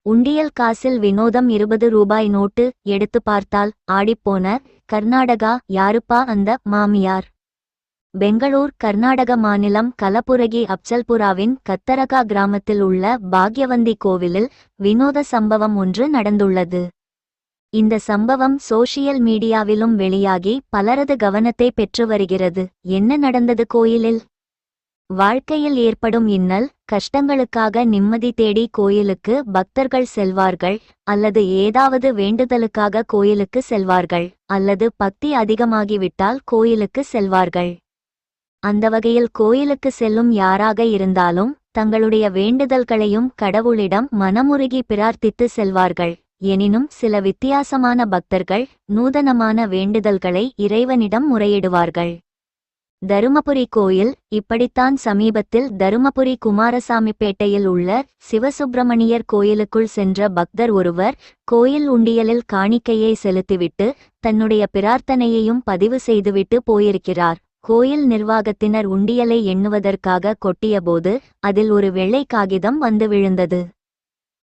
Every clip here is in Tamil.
உண்டியல் காசில் வினோதம் 20 ரூபாய் நோட்டு எடுத்து பார்த்தால் ஆடிப்போன கர்நாடகா. யாருப்பா அந்த மாமியார்? பெங்களூர் கர்நாடக மாநிலம் கலபுரகி அப்சல்புராவின் கத்தரகா கிராமத்தில் உள்ள பாக்யவந்தி கோவிலில் வினோத சம்பவம் ஒன்று நடந்துள்ளது. இந்த சம்பவம் சோஷியல் மீடியாவிலும் வெளியாகி பலரது கவனத்தை பெற்று வருகிறது. என்ன நடந்தது கோயிலில்? வாழ்க்கையில் ஏற்படும் இன்னல் கஷ்டங்களுக்காக நிம்மதி தேடி கோயிலுக்கு பக்தர்கள் செல்வார்கள், அல்லது ஏதாவது வேண்டுதலுக்காக கோயிலுக்கு செல்வார்கள், அல்லது பக்தி அதிகமாகிவிட்டால் கோயிலுக்கு செல்வார்கள். அந்த வகையில் கோயிலுக்கு செல்லும் யாராக இருந்தாலும் தங்களுடைய வேண்டுதல்களையும் கடவுளிடம் மனமுருகி பிரார்த்தித்து செல்வார்கள். எனினும் சில வித்தியாசமான பக்தர்கள் நூதனமான வேண்டுதல்களை இறைவனிடம் முறையிடுவார்கள். தருமபுரி கோயில் இப்படித்தான். சமீபத்தில் தருமபுரி குமாரசாமிப்பேட்டையில் உள்ள சிவசுப்பிரமணியர் கோயிலுக்குள் சென்ற பக்தர் ஒருவர் கோயில் உண்டியலில் காணிக்கையை செலுத்திவிட்டு தன்னுடைய பிரார்த்தனையையும் பதிவு செய்துவிட்டு போயிருக்கிறார். கோயில் நிர்வாகத்தினர் உண்டியலை எண்ணுவதற்காக கொட்டியபோது அதில் ஒரு வெள்ளை காகிதம் வந்து விழுந்தது.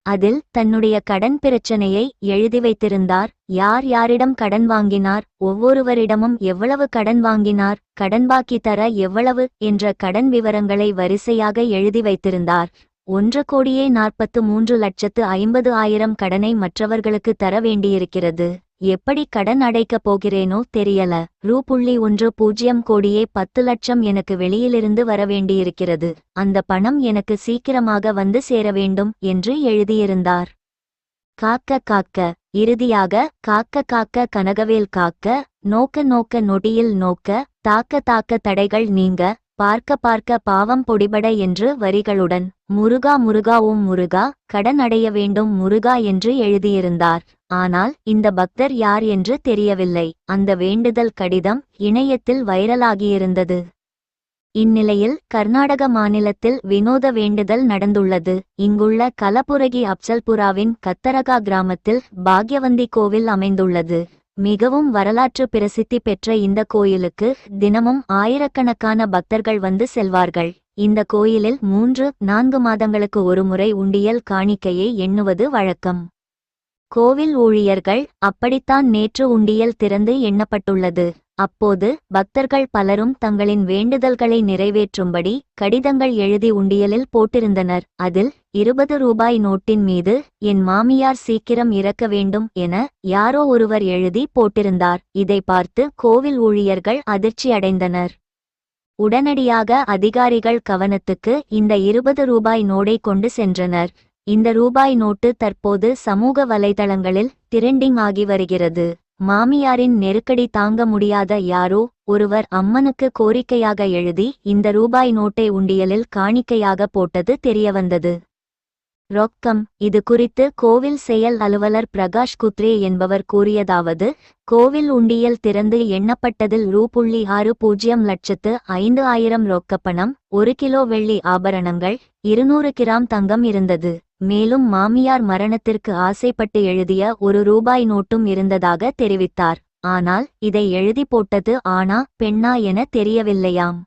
அதில் தன்னுடைய கடன் பிரச்சனையை எழுதி வைத்திருந்தார். யார் யாரிடம் கடன் வாங்கினார், ஒவ்வொருவரிடமும் எவ்வளவு கடன் வாங்கினார், கடன் பாக்கி தர எவ்வளவு என்ற கடன் விவரங்களை வரிசையாக எழுதி வைத்திருந்தார். 1,43,50,000 கடனை மற்றவர்களுக்கு தர வேண்டியிருக்கிறது. எப்படி கடன் அடைக்கப் போகிறேனோ தெரியல. ரூ.10 கோடியே 10 லட்சம் எனக்கு வெளியிலிருந்து வரவேண்டியிருக்கிறது. அந்த பணம் எனக்கு சீக்கிரமாக வந்து சேர வேண்டும் என்று எழுதியிருந்தார். காக்க காக்க இறுதியாக காக்க காக்க கனகவேல் காக்க, நோக்க நோக்க நொடியில் நோக்க, தாக்க தாக்க தடைகள் நீங்க, பார்க்க பார்க்க பாவம் பொடிபட என்று வரிகளுடன் முருகா முருகா ஓம் முருகா, கடன் அடைய வேண்டும் முருகா என்று எழுதியிருந்தார். ஆனால் இந்த பக்தர் யார் என்று தெரியவில்லை. அந்த வேண்டுதல் கடிதம் இணையத்தில் வைரலாகியிருந்தது. இந்நிலையில் கர்நாடக மாநிலத்தில் வினோத வேண்டுதல் நடந்துள்ளது. இங்குள்ள கலபுரகி அப்சல்புராவின் கத்தரகா கிராமத்தில் பாக்யவந்தி கோவில் அமைந்துள்ளது. மிகவும் வரலாற்று பிரசித்தி பெற்ற இந்த கோயிலுக்கு தினமும் ஆயிரக்கணக்கான பக்தர்கள் வந்து செல்வார்கள். இந்த கோயிலில் 3-4 மாதங்களுக்கு ஒருமுறை உண்டியல் காணிக்கையை எண்ணுவது வழக்கம். கோவில் ஊழியர்கள் அப்படித்தான் நேற்று உண்டியல் திறந்து எண்ணப்பட்டுள்ளது. அப்போது பக்தர்கள் பலரும் தங்களின் வேண்டுதல்களை நிறைவேற்றும்படி கடிதங்கள் எழுதி உண்டியலில் போட்டிருந்தனர். அதில் 20 ரூபாய் நோட்டின் மீது என் மாமியார் சீக்கிரம் இறக்க வேண்டும் என யாரோ ஒருவர் எழுதி போட்டிருந்தார். இதை பார்த்து கோவில் ஊழியர்கள் அதிர்ச்சி அடைந்தனர். உடனடியாக அதிகாரிகள் கவனத்துக்கு இந்த 20 ரூபாய் நோட்டை கொண்டு சென்றனர். இந்த ரூபாய் நோட்டு தற்போது சமூக வலைதளங்களில் டிரெண்டிங் ஆகி வருகிறது. மாமியாரின் நெருக்கடி தாங்க முடியாத யாரோ ஒருவர் அம்மனுக்கு கோரிக்கையாக எழுதி இந்த ரூபாய் நோட்டை உண்டியலில் காணிக்கையாக போட்டது தெரியவந்தது. ரொக்கம். இது குறித்து கோவில் செயல் அலுவலர் பிரகாஷ் குத்ரே என்பவர் கூறியதாவது: கோவில் உண்டியல் திறந்து எண்ணப்பட்டதில் ரூ.60,05,000 ரொக்கப்பணம், 1 கிலோ வெள்ளி ஆபரணங்கள், 200 கிராம் தங்கம் இருந்தது. மேலும் மாமியார் மரணத்திற்கு ஆசைப்பட்டு எழுதிய ஒரு ரூபாய் நோட்டும் இருந்ததாக தெரிவித்தார். ஆனால் இதை எழுதி போட்டது ஆணா பெண்ணா என தெரியவில்லையாம்.